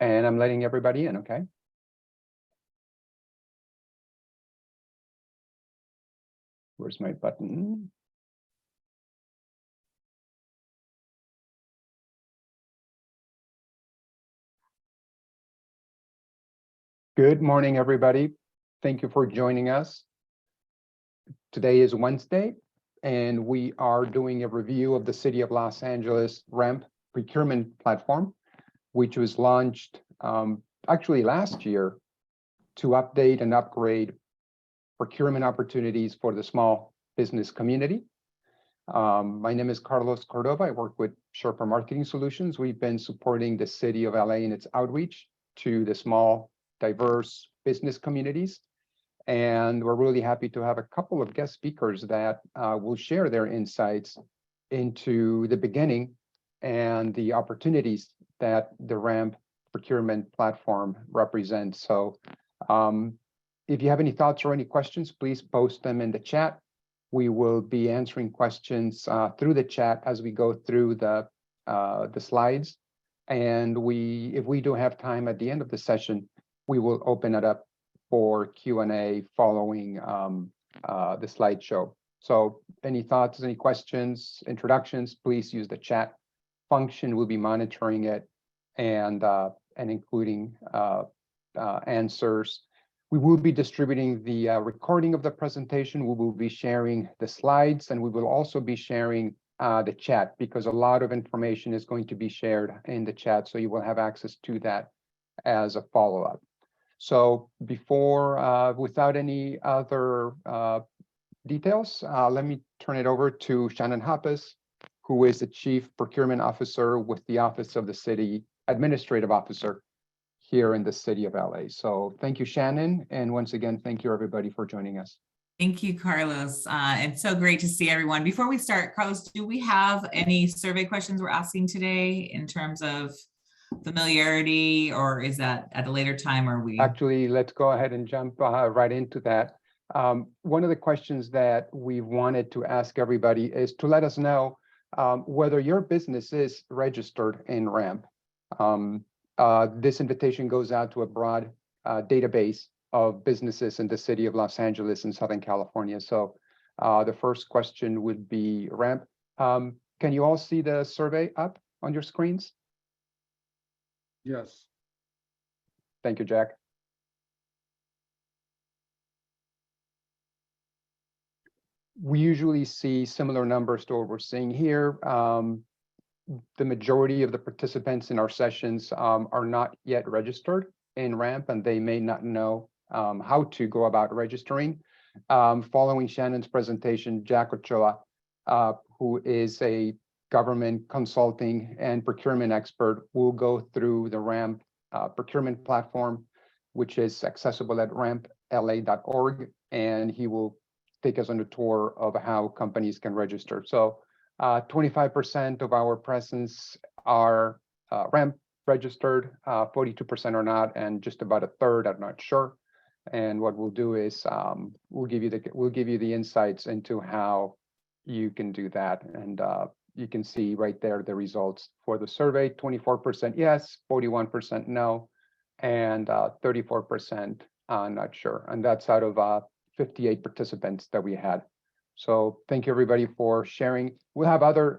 And I'm letting everybody in, okay? Where's my button? Good morning, everybody. Thank you for joining us. Today is Wednesday, and we are doing a review of the City of Los Angeles RAMP procurement platform, which was launched actually last year to update and upgrade procurement opportunities for the small business community. My name is Carlos Cordova. I work with Sherpa Marketing Solutions. We've been supporting the City of LA in its outreach to the small, diverse business communities. And we're really happy to have a couple of guest speakers that will share their insights into the beginning and the opportunities that the RAMP procurement platform represents. So if you have any thoughts or any questions, please post them in the chat. We will be answering questions through the chat as we go through the slides. And if we do have time at the end of the session, we will open it up for Q&A following the slideshow. So any thoughts, any questions, introductions, please use the chat function. We'll be monitoring it and including answers. We will be distributing the recording of the presentation. We will be sharing the slides, and we will also be sharing the chat, because a lot of information is going to be shared in the chat, so you will have access to that as a follow-up. So without any other details, let me turn it over to Shannon Hoppes, who is the Chief Procurement Officer with the Office of the City Administrative Officer here in the City of LA. So thank you, Shannon. And once again, thank you, everybody, for joining us. Thank you, Carlos. It's so great to see everyone. Before we start, Carlos, do we have any survey questions we're asking today in terms of familiarity, or is that at a later time? Or Actually, let's go ahead and jump right into that. One of the questions that we wanted to ask everybody is to let us know whether your business is registered in RAMP. This invitation goes out to a broad database of businesses in the City of Los Angeles and Southern California. So the first question would be RAMP. Can you all see the survey up on your screens? Yes. Thank you, Jack. We usually see similar numbers to what we're seeing here. The majority of the participants in our sessions are not yet registered in RAMP, and they may not know how to go about registering. Following Shannon's presentation, Jack Ochoa, who is a government consulting and procurement expert, will go through the RAMP procurement platform, which is accessible at rampla.org, and he will take us on a tour of how companies can register. So 25% of our presence are RAMP registered, 42% are not, and just about a third are not sure. And what we'll do is we'll give you the insights into how you can do that. And you can see right there the results for the survey: 24% yes, 41% no, and 34% not sure. And that's out of 58 participants that we had. So thank you, everybody, for sharing. We'll have other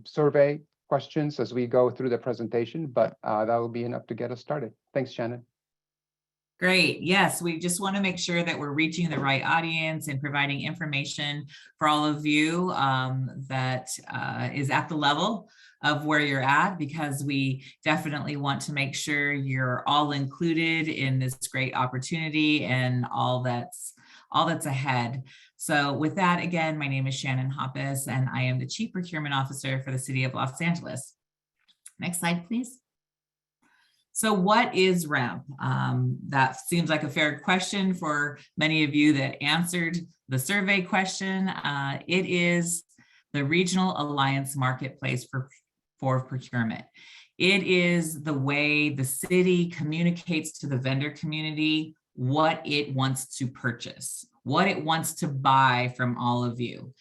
survey questions as we go through the presentation, but that will be enough to get us started. Thanks, Shannon. Great. Yes, we just want to make sure that we're reaching the right audience and providing information for all of you that is at the level of where you're at, because we definitely want to make sure you're all included in this great opportunity and all that's ahead. So with that, again, my name is Shannon Hoppes, and I am the Chief Procurement Officer for the City of Los Angeles. Next slide, please. So what is RAMP? That seems like a fair question for many of you that answered the survey question. It is the Regional Alliance Marketplace for procurement. It is the way the city communicates to the vendor community what it wants to purchase, what it wants to buy from all of you.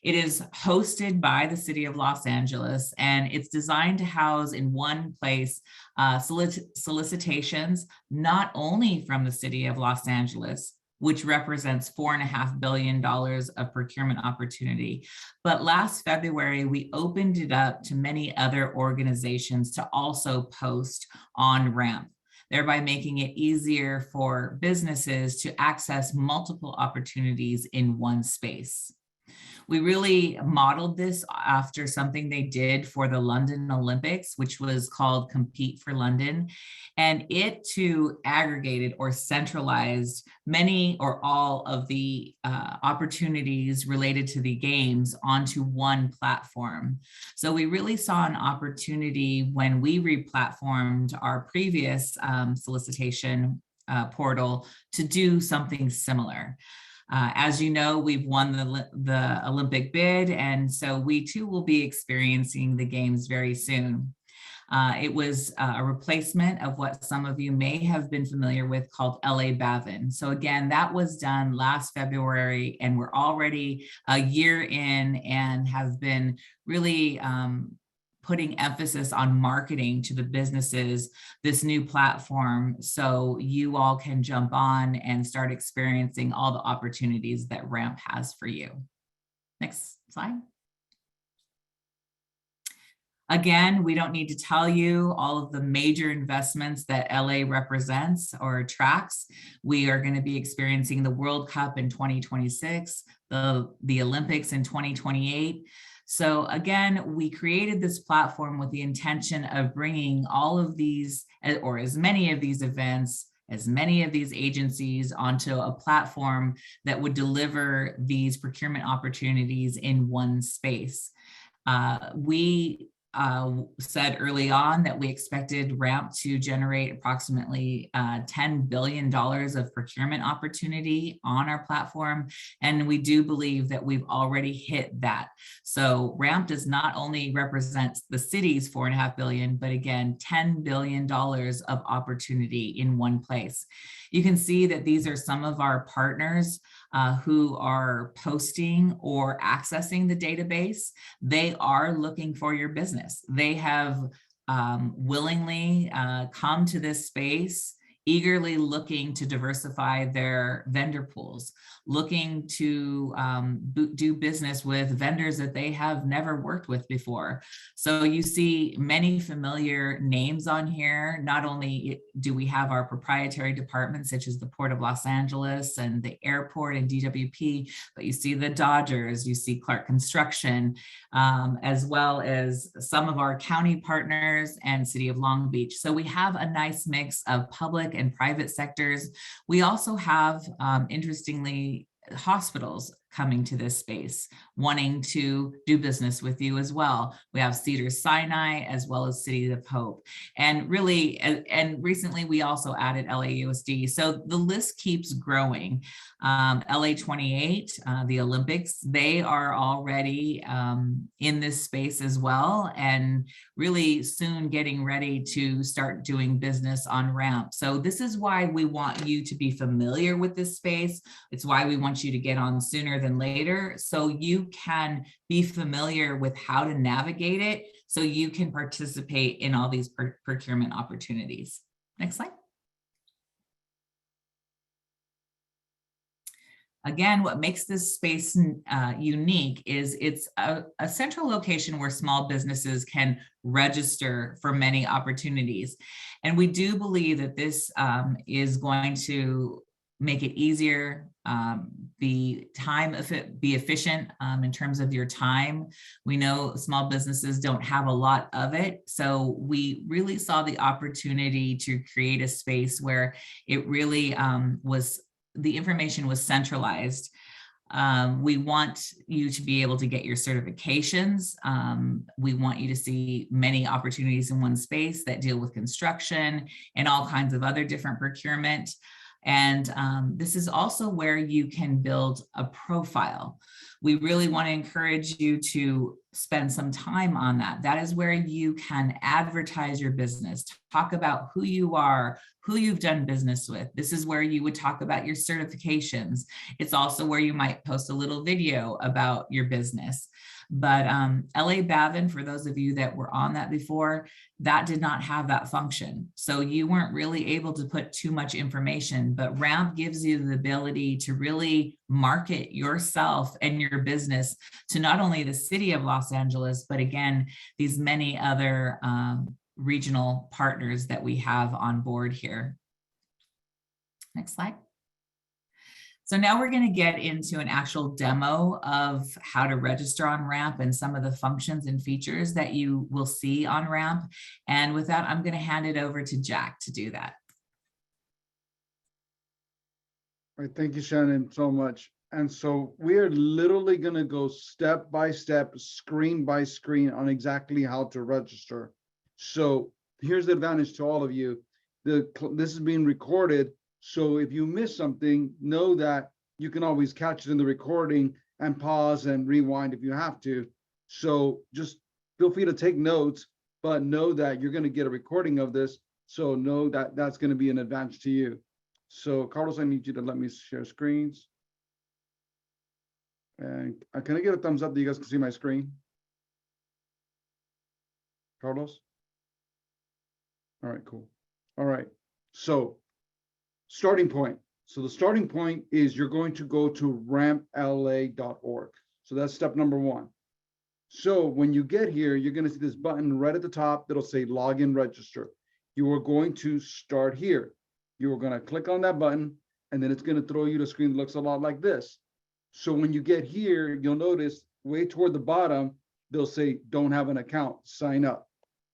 It is hosted by the City of Los Angeles, and it's designed to house in one place solicitations, not only from the City of Los Angeles, which represents $4.5 billion of procurement opportunity. But last February, we opened it up to many other organizations to also post on RAMP, thereby making it easier for businesses to access multiple opportunities in one space. We really modeled this after something they did for the London Olympics, which was called Compete for London. And it too aggregated or centralized many or all of the opportunities related to the games onto one platform. So we really saw an opportunity when we replatformed our previous solicitation portal to do something similar. As you know, we've won the Olympic bid, and so we too will be experiencing the games very soon. It was a replacement of what some of you may have been familiar with called LA Bavin. So again, that was done last February, and we're already a year in and have been really putting emphasis on marketing to the businesses, this new platform, so you all can jump on and start experiencing all the opportunities that RAMP has for you. Next slide. Again, we don't need to tell you all of the major investments that LA represents or attracts. We are going to be experiencing the World Cup in 2026, the Olympics in 2028. So again, we created this platform with the intention of bringing all of these, or as many of these events, as many of these agencies onto a platform that would deliver these procurement opportunities in one space. We said early on that we expected RAMP to generate approximately $10 billion of procurement opportunity on our platform. And we do believe that we've already hit that. So RAMP does not only represent the city's $4.5 billion, but again, $10 billion of opportunity in one place. You can see that these are some of our partners who are posting or accessing the database. They are looking for your business. They have willingly come to this space, eagerly looking to diversify their vendor pools, looking to do business with vendors that they have never worked with before. So you see many familiar names on here. Not only do we have our proprietary departments, such as the Port of Los Angeles and the airport and DWP, but you see the Dodgers, you see Clark Construction, as well as some of our county partners and City of Long Beach. So we have a nice mix of public and private sectors. We also have, interestingly, hospitals coming to this space, wanting to do business with you as well. We have Cedars-Sinai as well as City of Hope. And really, and recently we also added LAUSD. So the list keeps growing. LA28, the Olympics, they are already in this space as well, and really soon getting ready to start doing business on RAMP. So this is why we want you to be familiar with this space. It's why we want you to get on sooner than later, so you can be familiar with how to navigate it, so you can participate in all these procurement opportunities. Next slide. Again, what makes this space unique is it's a central location where small businesses can register for many opportunities. And we do believe that this is going to make it easier, be efficient in terms of your time. We know small businesses don't have a lot of it. So we really saw the opportunity to create a space where it really the information was centralized. We want you to be able to get your certifications. We want you to see many opportunities in one space that deal with construction and all kinds of other different procurement. And this is also where you can build a profile. We really want to encourage you to spend some time on that. That is where you can advertise your business, talk about who you are, who you've done business with. This is where you would talk about your certifications. It's also where you might post a little video about your business. But LA Bavin, for those of you that were on that before, that did not have that function. So you weren't really able to put too much information, but Ramp gives you the ability to really market yourself and your business to not only the city of Los Angeles, but again, these many other regional partners that we have on board here. Next slide. So now we're going to get into an actual demo of how to register on Ramp and some of the functions and features that you will see on Ramp. And with that, I'm going to hand it over to Jack to do that. All right, thank you, Shannon, so much. And so we're literally going to go step by step, screen by screen on exactly how to register. So here's the advantage to all of you. This is being recorded. So if you miss something, know that you can always catch it in the recording and pause and rewind if you have to. So just feel free to take notes, but know that you're going to get a recording of this. So know that that's going to be an advantage to you. So Carlos, I need you to let me share screens. And can I get a thumbs up that you guys can see my screen? Carlos? All right, cool. All right, so starting point. So the starting point is you're going to go to rampla.org. So that's step number one. So when you get here, you're going to see this button right at the top that'll say login register. You are going to start here. You are going to click on that button, and then it's going to throw you to a screen that looks a lot like this. So when you get here, you'll notice way toward the bottom, they'll say don't have an account, sign up.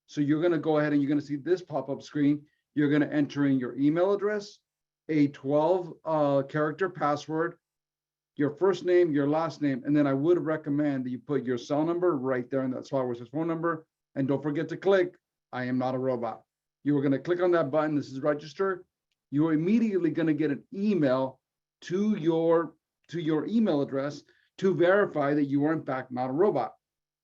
So you're going to go ahead and you're going to see this pop-up screen. You're going to enter in your email address, a 12-character password, your first name, your last name, and then I would recommend that you put your cell number right there in that slot where it says phone number, and don't forget to click, I am not a robot. You are going to click on that button, this is register. You're immediately going to get an email to your email address to verify that you are in fact not a robot.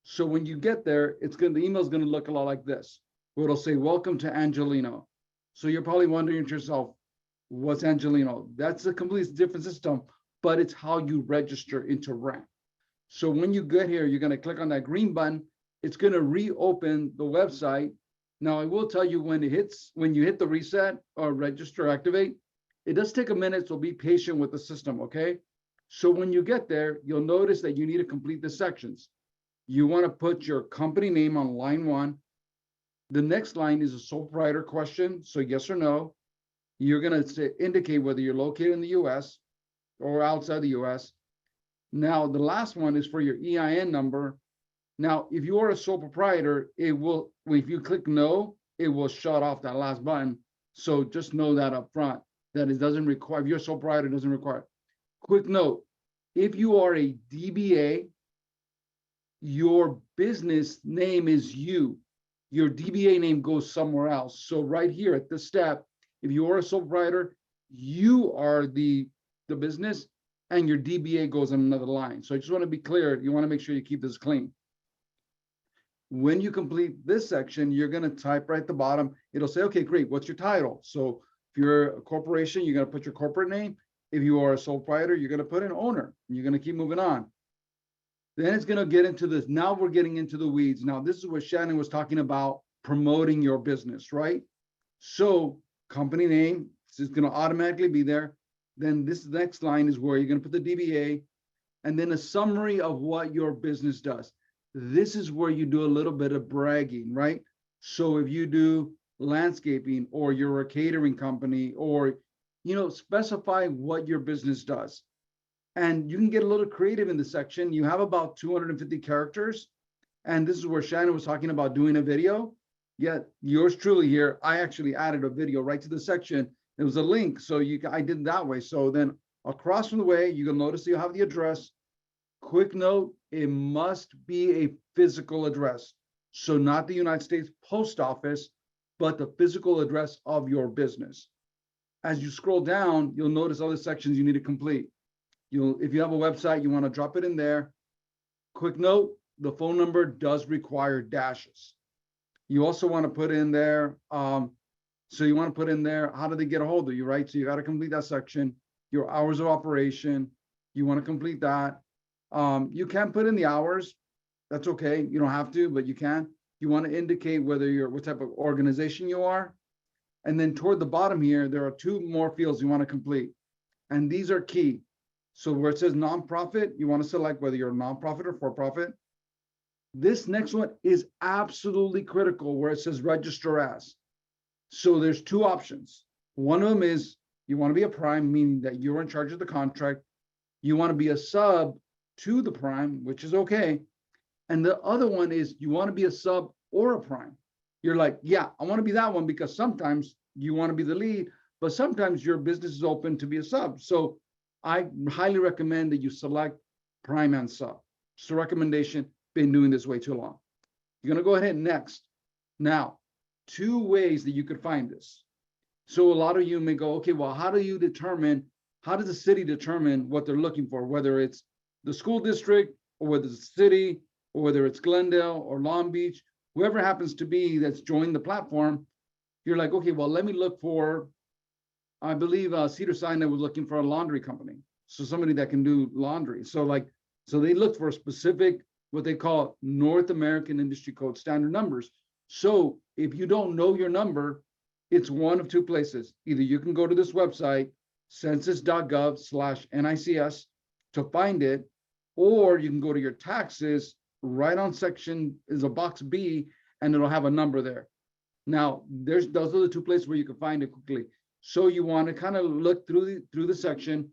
So when you get there, the email is going to look a lot like this, where it'll say, welcome to Angelino. So you're probably wondering to yourself, what's Angelino? That's a completely different system, but it's how you register into Ramp. So when you get here, you're going to click on that green button. It's going to reopen the website. Now, I will tell you when you hit the reset or register, activate, it does take a minute, so be patient with the system, okay? So when you get there, you'll notice that you need to complete the sections. You want to put your company name on line 1. The next line is a sole proprietor question, so yes or no. You're going to indicate whether you're located in the US or outside the US. Now, the last one is for your EIN number. Now, if you are a sole proprietor, if you click no, it will shut off that last button. So just know that up front, that it doesn't require, if you're a sole proprietor, it doesn't require. Quick note, if you are a DBA, your business name is you. Your DBA name goes somewhere else. So right here at this step, if you are a sole proprietor, you are the business and your DBA goes on another line. So I just want to be clear. You want to make sure you keep this clean. When you complete this section, you're going to type right at the bottom. It'll say, okay, great. What's your title? So if you're a corporation, you're going to put your corporate name. If you are a sole proprietor, you're going to put an owner. And you're going to keep moving on. Then it's going to get into this. Now we're getting into the weeds. Now, this is what Shannon was talking about, promoting your business, right? So company name is going to automatically be there. Then this next line is where you're going to put the DBA and then a summary of what your business does. This is where you do a little bit of bragging, right? So if you do landscaping or you're a catering company or, specify what your business does. And you can get a little creative in the section. You have about 250 characters. And this is where Shannon was talking about doing a video. Yet yours truly here, I actually added a video right to the section. It was a link, so I did it that way. So then across from the way, you can notice you have the address. Quick note, it must be a physical address. So not the United States Post Office, but the physical address of your business. as you scroll down, you'll notice other sections you need to complete. If you have a website, you want to drop it in there. Quick note, the phone number does require dashes. You also want to put in there, so you want to put in there, how do they get a hold of you, right? So you got to complete that section, your hours of operation, you want to complete that. You can put in the hours, that's okay, you don't have to, but you can. You want to indicate what type of organization you are. And then toward the bottom here, there are 2 more fields you want to complete. And these are key. So where it says nonprofit, you want to select whether you're a nonprofit or for-profit. This next one is absolutely critical, where it says register as. So there's 2 options. One of them is you want to be a prime, meaning that you're in charge of the contract. You want to be a sub to the prime, which is okay. And the other one is you want to be a sub or a prime. You're like, yeah, I want to be that one because sometimes you want to be the lead, but sometimes your business is open to be a sub. So I highly recommend that you select prime and sub. It's a recommendation. Been doing this way too long. You're going to go ahead and next. Now, 2 ways that you could find this. So a lot of you may go, okay, well, how does the city determine what they're looking for, whether it's the school district or whether it's the city or whether it's Glendale or Long Beach, whoever happens to be that's joined the platform. You're like, okay, well, let me look for, I believe Cedars-Sinai was looking for a laundry company. So somebody that can do laundry. So they looked for a specific, what they call North American Industry Code standard numbers. So if you don't know your number, it's one of 2 places. Either you can go to this website, census.gov/NICS to find it, or you can go to your taxes, right on section is a box B, and it'll have a number there. Now, those are the 2 places where you can find it quickly. So you want to kind of look through the section,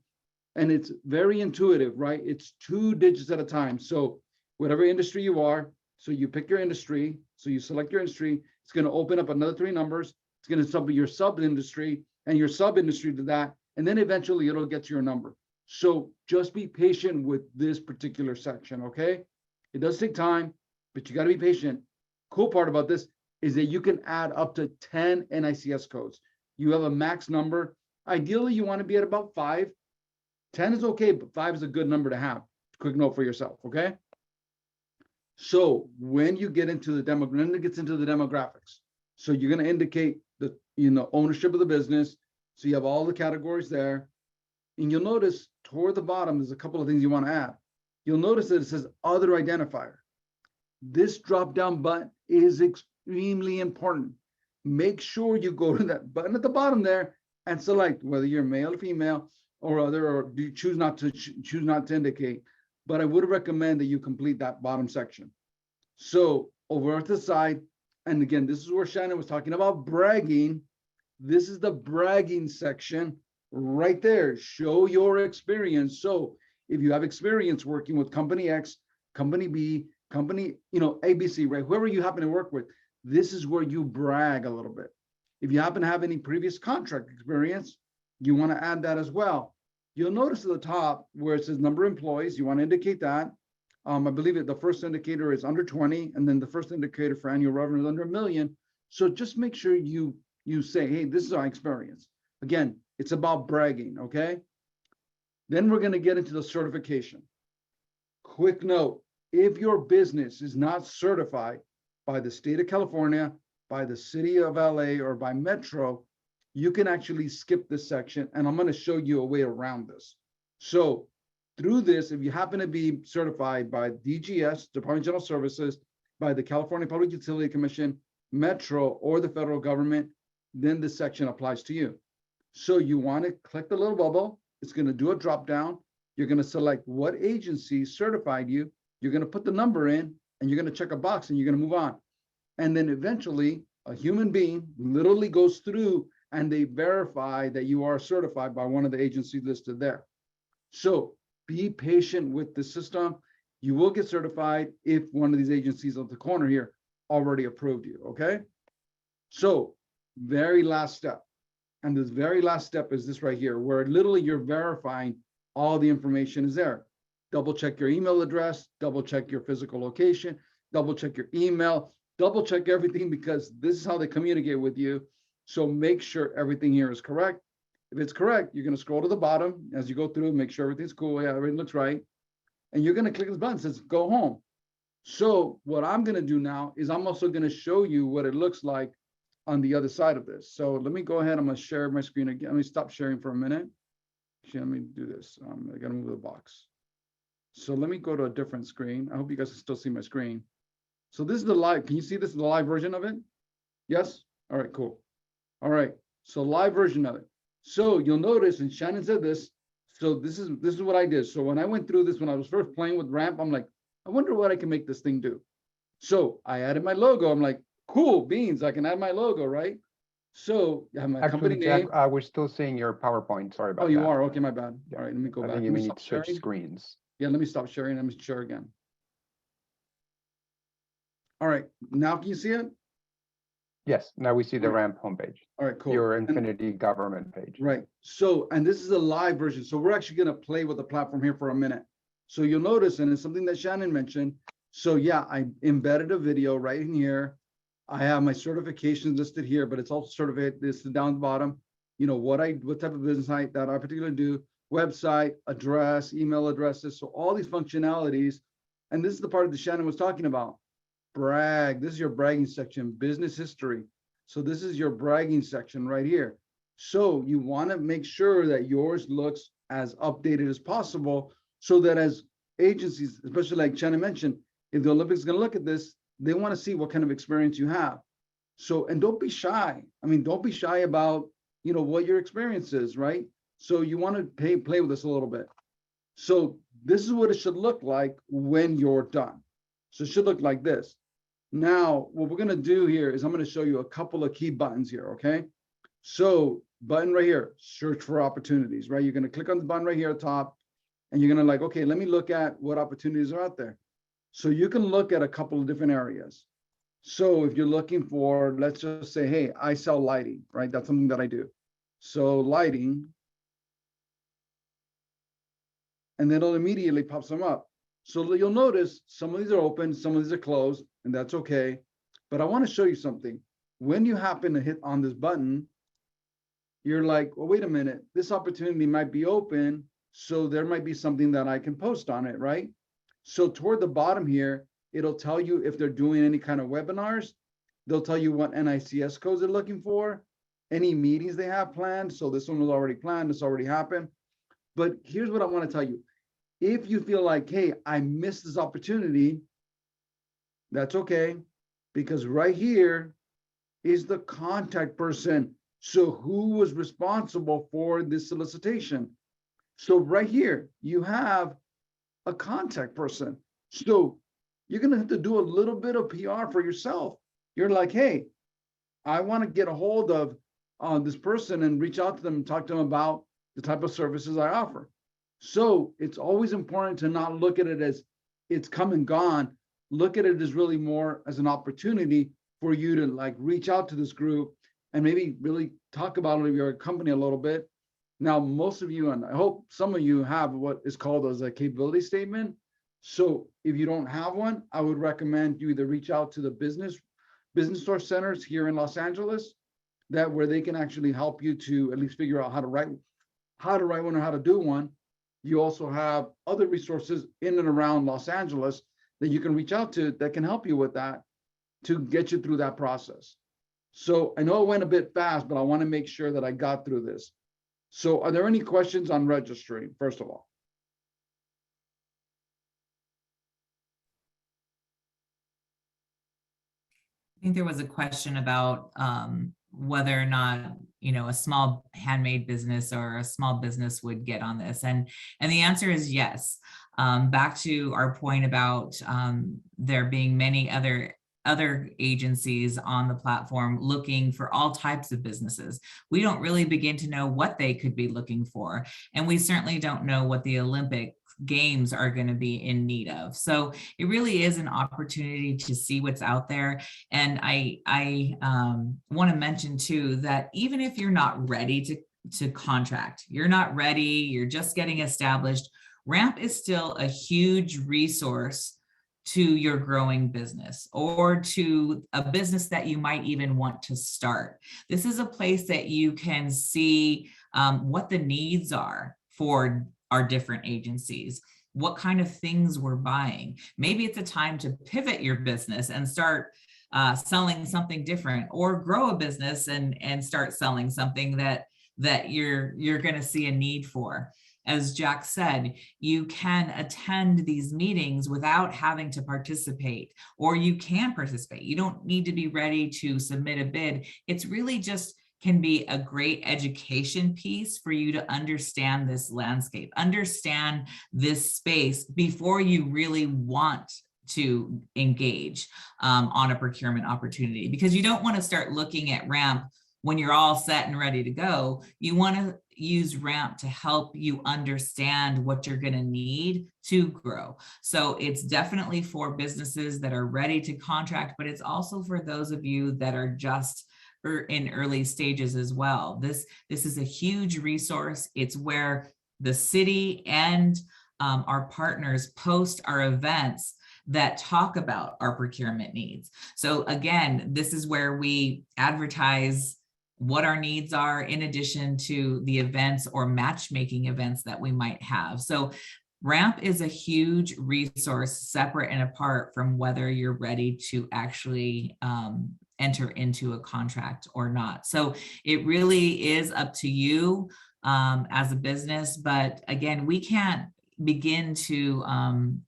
and it's very intuitive, right? It's 2 digits at a time. So whatever industry you are, so you pick your industry, so you select your industry, it's going to open up another 3 numbers. It's going to sub your sub industry and your sub industry to that, and then eventually it'll get to your number. So just be patient with this particular section, okay? It does take time, but you got to be patient. Cool part about this is that you can add up to 10 NICS codes. You have a max number. Ideally, you want to be at about 5. 10 is okay, but 5 is a good number to have. Quick note for yourself, okay? So when you get into the demo, then it gets into the demographics. So you're going to indicate the ownership of the business. So you have all the categories there. And you'll notice toward the bottom, there's a couple of things you want to add. You'll notice that it says other identifier. This drop-down button is extremely important. Make sure you go to that button at the bottom there and select whether you're male or female or other, or do you choose not to indicate. But I would recommend that you complete that bottom section. So over at the side, and again, this is where Shannon was talking about bragging. This is the bragging section right there. Show your experience. So if you have experience working with company X, company B, company, ABC, right? Whoever you happen to work with, this is where you brag a little bit. If you happen to have any previous contract experience, you want to add that as well. You'll notice at the top where it says number of employees, you want to indicate that. I believe the first indicator is under 20, and then the first indicator for annual revenue is under $1 million. So just make sure you say, hey, this is our experience. Again, it's about bragging, okay? Then we're going to get into the certification. Quick note, if your business is not certified by the state of California, by the city of LA, or by Metro, you can actually skip this section, and I'm going to show you a way around this. So through this, if you happen to be certified by DGS, Department of General Services, by the California Public Utility Commission, Metro, or the federal government, then this section applies to you. So you want to click the little bubble. It's going to do a drop down. You're going to select what agency certified you. You're going to put the number in, and you're going to check a box, and you're going to move on. And then eventually, a human being literally goes through and they verify that you are certified by one of the agencies listed there. So be patient with the system. You will get certified if one of these agencies at the corner here already approved you, okay? So very last step. And this very last step is this right here, where literally you're verifying all the information is there. Double check your email address, double check your physical location, double check your email, double check everything, because this is how they communicate with you. So make sure everything here is correct. If it's correct, you're going to scroll to the bottom as you go through, make sure everything's cool. Yeah, everything looks right. And you're going to click this button that says go home. So what I'm going to do now is I'm also going to show you what it looks like on the other side of this. So let me go ahead. I'm going to share my screen again. Let me stop sharing for a minute. Actually, let me do this. I got to move the box. So let me go to a different screen. I hope you guys can still see my screen. So this is the live. Can you see this is the live version of it? Yes? All right, cool. All right. So live version of it. So you'll notice, and Shannon said this. So this is what I did. So when I went through this, when I was first playing with Ramp, I'm like, I wonder what I can make this thing do. So I added my logo. I'm like, cool beans. I can add my logo, right? So I have my company Actually, Jack, name. we're still seeing your PowerPoint. Sorry about Oh, that. you are? Okay, my bad. Yeah. All right, let me go I back. think Let you me may need stop to switch sharing. screens. Yeah, let me stop sharing. Let me share again. All right, now can you see it? Yes, now we see the All right. Ramp homepage, All right, cool. your And- Infinity government page. Right. So, and this is a live version. So we're actually going to play with the platform here for a minute. So you'll notice, and it's something that Shannon mentioned. So yeah, I embedded a video right in here. I have my certifications listed here, but it's also certified listed down the bottom. You know, what type of business that I particularly do, website, address, email addresses. So all these functionalities. And this is the part that Shannon was talking about. Brag. This is your bragging section, business history. So this is your bragging section right here. So you want to make sure that yours looks as updated as possible so that as agencies, especially like Shannon mentioned, if the Olympics is going to look at this, they want to see what kind of experience you have. So, and don't be shy. I mean, don't be shy about, you know, what your experience is, right? So you want to play with this a little bit. So this is what it should look like when you're done. So it should look like this. Now, what we're going to do here is I'm going to show you a couple of key buttons here, okay? So button right here, search for opportunities, right? You're going to click on the button right here at the top, and you're going to like, okay, let me look at what opportunities are out there. So you can look at a couple of different areas. So if you're looking for, let's just say, hey, I sell lighting, right? That's something that I do. So lighting, and then it'll immediately pop them up. So you'll notice some of these are open, some of these are closed, and that's okay. But I want to show you something. When you happen to hit on this button, you're like, well, wait a minute, this opportunity might be open, so there might be something that I can post on it, right? So toward the bottom here, it'll tell you if they're doing any kind of webinars. They'll tell you what NICS codes they're looking for, any meetings they have planned. So this one was already planned, this already happened. But here's what I want to tell you. If you feel like, hey, I missed this opportunity, that's okay, because right here is the contact person. So who was responsible for this solicitation? So right here, you have a contact person. So you're going to have to do a little bit of PR for yourself. You're like, hey, I want to get a hold of this person and reach out to them and talk to them about the type of services I offer. So it's always important to not look at it as it's come and gone. Look at it as really more as an opportunity for you to like reach out to this group and maybe really talk about your company a little bit. Now, most of you, and I hope some of you have what is called as a capability statement. So if you don't have one, I would recommend you either reach out to the business source centers here in Los Angeles, that where they can actually help you to at least figure out how to write one or how to do one. You also have other resources in and around Los Angeles that you can reach out to that can help you with that to get you through that process. So I know it went a bit fast, but I want to make sure that I got through this. So are there any questions on registering, first of all? I think there was a question about whether or not, you know, a small handmade business or a small business would get on this. And the answer is yes. Back to our point about there being many other agencies on the platform looking for all types of businesses. We don't really begin to know what they could be looking for. And we certainly don't know what the Olympic Games are going to be in need of. So it really is an opportunity to see what's out there. And I want to mention too, that even if you're not ready to contract, you're not ready, you're just getting established, Ramp is still a huge resource to your growing business or to a business that you might even want to start. This is a place that you can see what the needs are for our different agencies, what kind of things we're buying. Maybe it's a time to pivot your business and start selling something different, or grow a business and start selling something that you're going to see a need for. As Jack said, you can attend these meetings without having to participate, or you can participate. You don't need to be ready to submit a bid. It's really just can be a great education piece for you to understand this landscape, understand this space before you really want to engage on a procurement opportunity, because you don't want to start looking at RAMP when you're all set and ready to go. You want to use RAMP to help you understand what you're going to need to grow. So it's definitely for businesses that are ready to contract, but it's also for those of you that are just in early stages as well. This is a huge resource. It's where the city and our partners post our events that talk about our procurement needs. So again, this is where we advertise what our needs are in addition to the events or matchmaking events that we might have. So RAMP is a huge resource, separate and apart from whether you're ready to actually enter into a contract or not. So it really is up to you as a business. But again, we can't begin to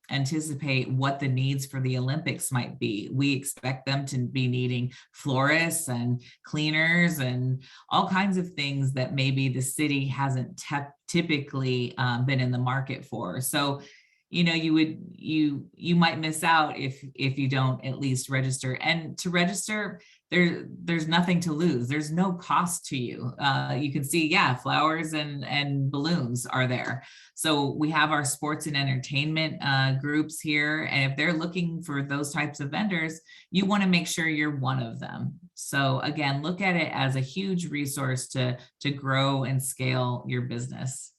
anticipate what the needs for the Olympics might be. We expect them to be needing florists and cleaners and all kinds of things that maybe the city hasn't typically been in the market for. So, you know, you might miss out if you don't at least register. And to register, there's nothing to lose. There's no cost to you. You can see, yeah, flowers and balloons are there. So we have our sports and entertainment groups here. And if they're looking for those types of vendors, you want to make sure you're one of them. So again, look at it as a huge resource to grow and scale your business,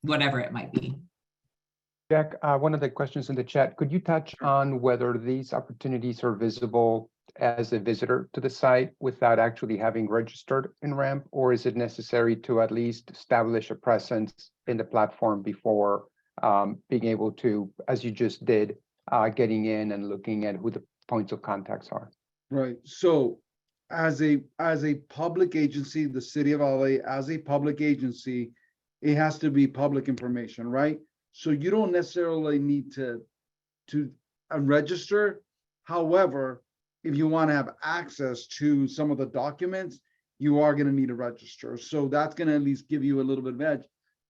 whatever it might be. Jack, one of the questions in the chat, could you touch on whether these opportunities are visible as a visitor to the site without actually having registered in RAMP, or is it necessary to at least establish a presence in the platform before being able to, as you just did, getting in and looking at who the points of contacts are? Right. So as a public agency, the city of LA, as a public agency, it has to be public information, right? So you don't necessarily need to register. However, if you want to have access to some of the documents, you are going to need to register. So that's going to at least give you a little bit of edge,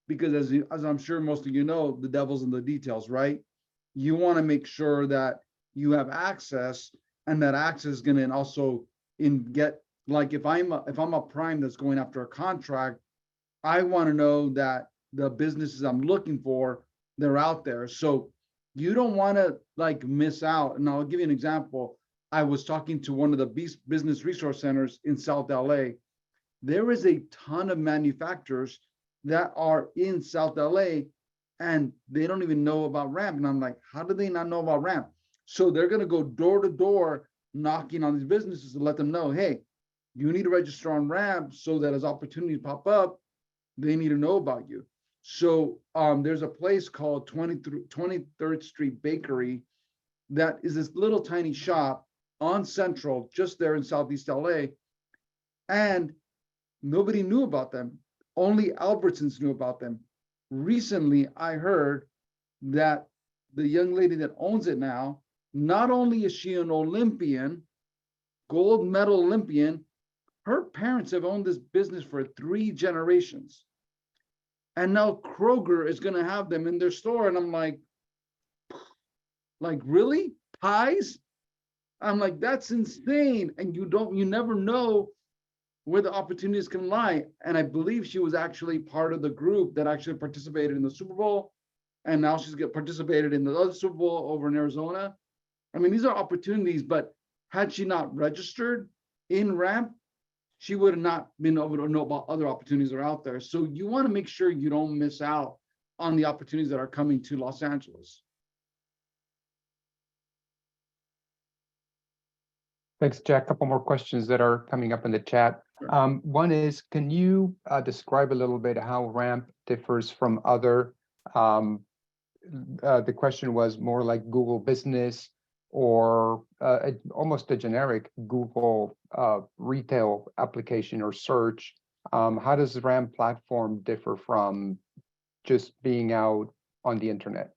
because as I'm sure most of you know, the devil's in the details, right? You want to make sure that you have access, and that access is going to also get, like if I'm a prime that's going after a contract, I want to know that the businesses I'm looking for, they're out there. So you don't want to like miss out. And I'll give you an example. I was talking to one of the business resource centers in South LA. There is a ton of manufacturers that are in South LA and they don't even know about RAMP. And I'm like, how do they not know about RAMP? So they're going to go door to door knocking on these businesses to let them know, hey, you need to register on RAMP so that as opportunities pop up, they need to know about you. So there's a place called 23rd Street Bakery that is this little tiny shop on Central, just there in Southeast LA. And nobody knew about them. Only Albertsons knew about them. Recently, I heard that the young lady that owns it now, not only is she an Olympian, gold medal Olympian, her parents have owned this business for 3 generations. And now Kroger is going to have them in their store. And I'm like, really? Pies? I'm like, that's insane. And you never know where the opportunities can lie. And I believe she was actually part of the group that actually participated in the Super Bowl. And now she's participated in the other Super Bowl over in Arizona. I mean, these are opportunities, but had she not registered in RAMP, she would have not been able to know about other opportunities that are out there. So you want to make sure you don't miss out on the opportunities that are coming to Los Angeles. Thanks, Jack. A couple more questions that are coming up in the chat. Sure. One is, can you describe a little bit how RAMP differs from other, the question was more like Google Business or almost a generic Google retail application or search. How does the RAMP platform differ from just being out on the internet?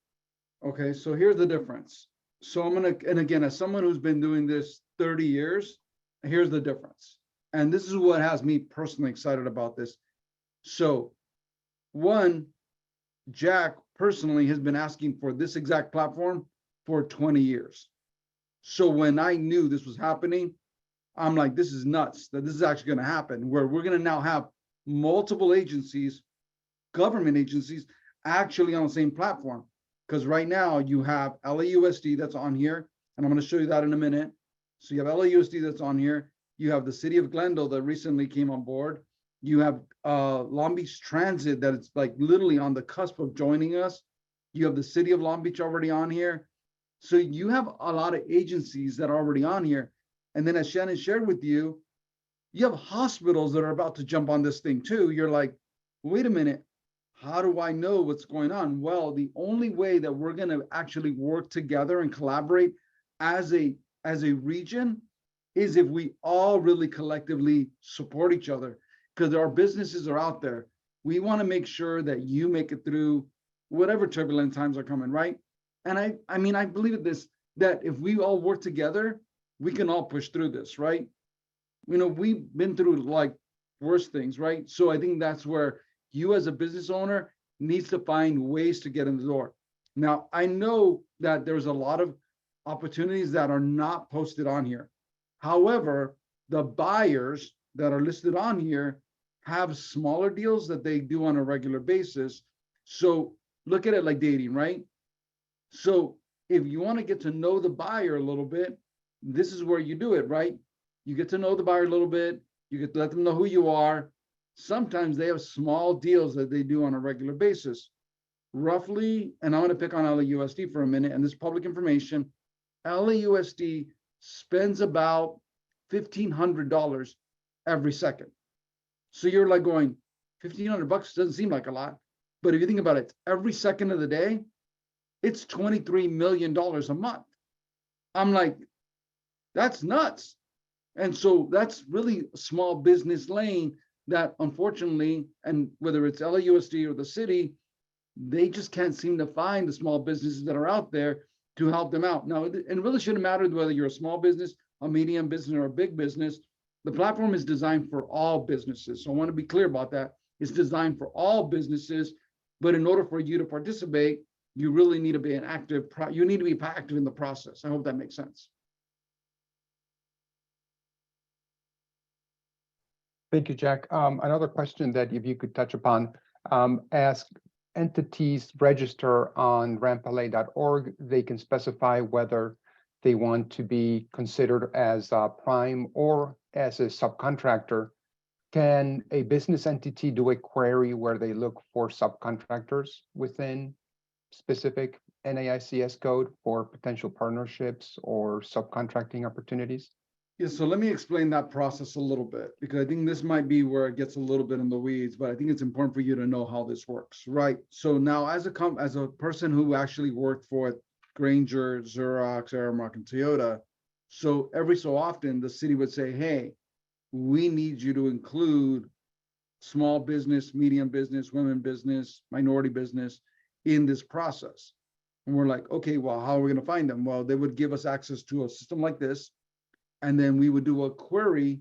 Okay, so here's the difference. So I'm gonna, and again, as someone who's been doing this 30 years, here's the difference. And this is what has me personally excited about this. So one, Jack personally has been asking for this exact platform for 20 years. So when I knew this was happening, I'm like, this is nuts, that this is actually gonna happen, where we're gonna now have multiple agencies, government agencies, actually on the same platform. Because right now you have LAUSD that's on here, and I'm going to show you that in a minute. So you have LAUSD that's on here. You have the city of Glendale that recently came on board. You have Long Beach Transit that it's like literally on the cusp of joining us. You have the city of Long Beach already on here. So you have a lot of agencies that are already on here. And then as Shannon shared with you, you have hospitals that are about to jump on this thing too. You're like, wait a minute. How do I know what's going on? Well, the only way that we're going to actually work together and collaborate as a region is if we all really collectively support each other, because our businesses are out there. We want to make sure that you make it through whatever turbulent times are coming, right? And I mean, I believe in this, that if we all work together, we can all push through this, right? You know, we've been through like worse things, right? So I think that's where you as a business owner needs to find ways to get in the door. Now, I know that there's a lot of opportunities that are not posted on here. However, the buyers that are listed on here have smaller deals that they do on a regular basis. So look at it like dating, right? So if you want to get to know the buyer a little bit, this is where you do it, right? You get to know the buyer a little bit. You get to let them know who you are. Sometimes they have small deals that they do on a regular basis. Roughly, and I'm going to pick on LAUSD for a minute, and this public information, LAUSD spends about $1,500 every second. So you're like going, $1,500 doesn't seem like a lot. But if you think about it, every second of the day, it's $23 million a month. I'm like, that's nuts. And so that's really a small business lane that unfortunately, and whether it's LAUSD or the city, they just can't seem to find the small businesses that are out there to help them out. Now, it really shouldn't matter whether you're a small business, a medium business, or a big business. The platform is designed for all businesses. So I want to be clear about that. It's designed for all businesses, but in order for you to participate, you really need to be an active, you need to be active in the process. I hope that makes sense. Thank you, Jack. Another question that if you could touch upon, ask entities register on rampla.org, they can specify whether they want to be considered as a prime or as a subcontractor. Can a business entity do a query where they look for subcontractors within specific NAICS code for potential partnerships or subcontracting opportunities? Yeah, so let me explain that process a little bit, because I think this might be where it gets a little bit in the weeds, but I think it's important for you to know how this works, right? So now as a person who actually worked for Grainger, Xerox, Aramark, and Toyota, so every so often the city would say, hey, we need you to include small business, medium business, women business, minority business in this process. And we're like, okay, well, how are we going to find them? Well, they would give us access to a system like this. And then we would do a query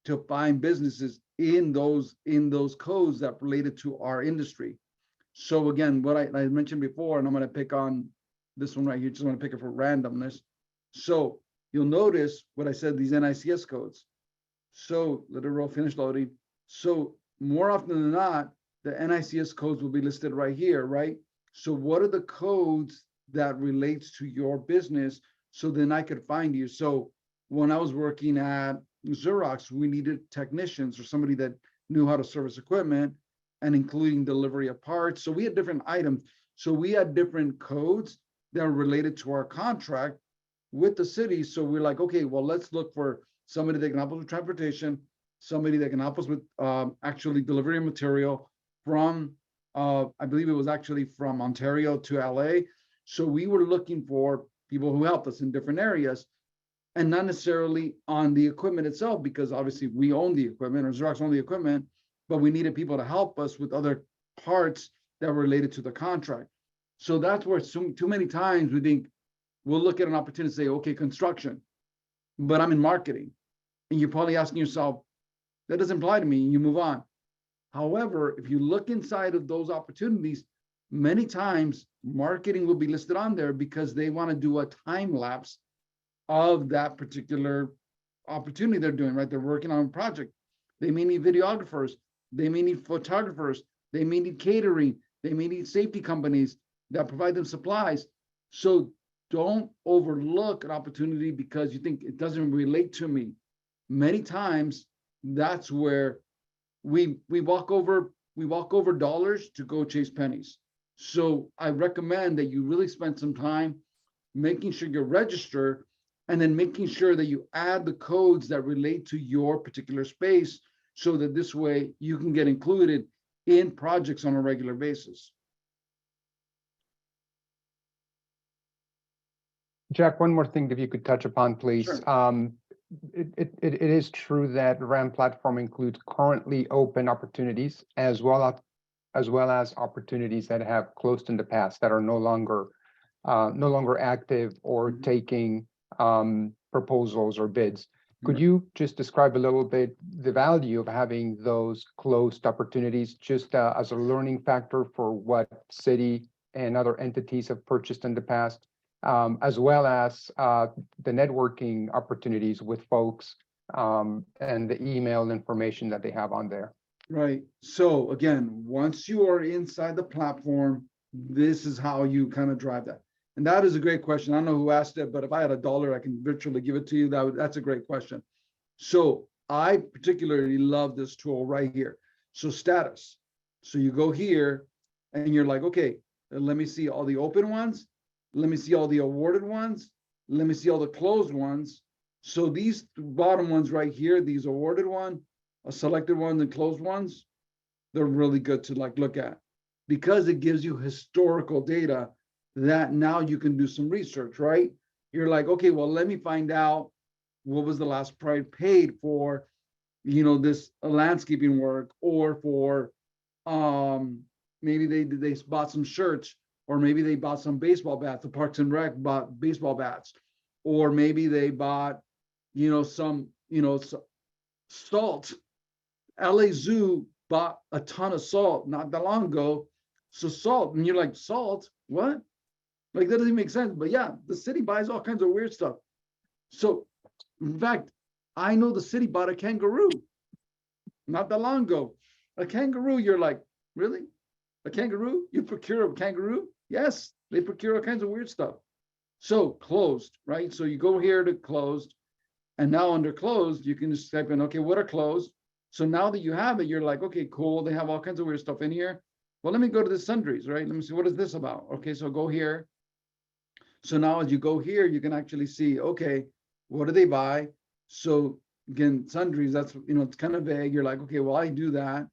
to find businesses in those codes that related to our industry. So again, what I mentioned before, and I'm going to pick on this one right here, just want to pick it for randomness. So you'll notice what I said, these NAICS codes. So let it roll, finish loading. So more often than not, the NAICS codes will be listed right here, right? So what are the codes that relates to your business? So then I could find you. So when I was working at Xerox, we needed technicians or somebody that knew how to service equipment, and including delivery of parts. So we had different items. So we had different codes that were related to our contract. with the city. So we're like, okay, well, let's look for somebody that can help us with transportation, somebody that can help us with actually delivering material from, I believe it was actually from Ontario to LA. So we were looking for people who helped us in different areas, and not necessarily on the equipment itself, because obviously we own the equipment, or Xerox own the equipment, but we needed people to help us with other parts that were related to the contract. So that's where too many times we think we'll look at an opportunity to say, okay, construction, but I'm in marketing. And you're probably asking yourself, that doesn't apply to me, and you move on. However, if you look inside of those opportunities, many times marketing will be listed on there because they want to do a time lapse of that particular opportunity they're doing, right? They're working on a project. They may need videographers, they may need photographers, they may need catering, they may need safety companies that provide them supplies. So don't overlook an opportunity because you think it doesn't relate to me. Many times that's where we walk over dollars to go chase pennies. So I recommend that you really spend some time making sure you're registered, and then making sure that you add the codes that relate to your particular space, so that this way you can get included in projects on a regular basis. Jack, one more thing if you could touch upon, please. Sure. It is true that RAM platform includes currently open opportunities as well as opportunities that have closed in the past that are no longer active or Mhm. taking proposals or bids. Could Yeah. you just describe a little bit the value of having those closed opportunities just as a learning factor for what city and other entities have purchased in the past, as well as the networking opportunities with folks and the email information that they have on there? Right. So again, once you are inside the platform, this is how you kind of drive that. And that is a great question. I don't know who asked it, but if I had $1, I can virtually give it to you. That's a great question. So I particularly love this tool right here. So status. So you go here and you're like, okay, let me see all the open ones. Let me see all the awarded ones. Let me see all the closed ones. So these bottom ones right here, these awarded one, a selected one, and closed ones, they're really good to like look at, because it gives you historical data that now you can do some research, right? You're like, okay, well, let me find out what was the last price paid for, this landscaping work, or for maybe they bought some shirts, or maybe they bought some baseball bats. The Parks and Rec bought baseball bats, or maybe they bought, some salt. LA Zoo bought a ton of salt not that long ago. So salt, and you're like, salt? What? Like, that doesn't make sense. But yeah, the city buys all kinds of weird stuff. So in fact, I know the city bought a kangaroo not that long ago. A kangaroo, you're like, really? A kangaroo? You procure a kangaroo? Yes, they procure all kinds of weird stuff. So closed, right? So you go here to closed, and now under closed, you can just type in, okay, what are closed? So now that you have it, you're like, okay, cool. They have all kinds of weird stuff in here. Well, let me go to the sundries, right? Let me see, what is this about? Okay, so go here. So now as you go here, you can actually see, okay, what do they buy? So again, sundries, that's, it's kind of vague. You're like, okay, well, I do that.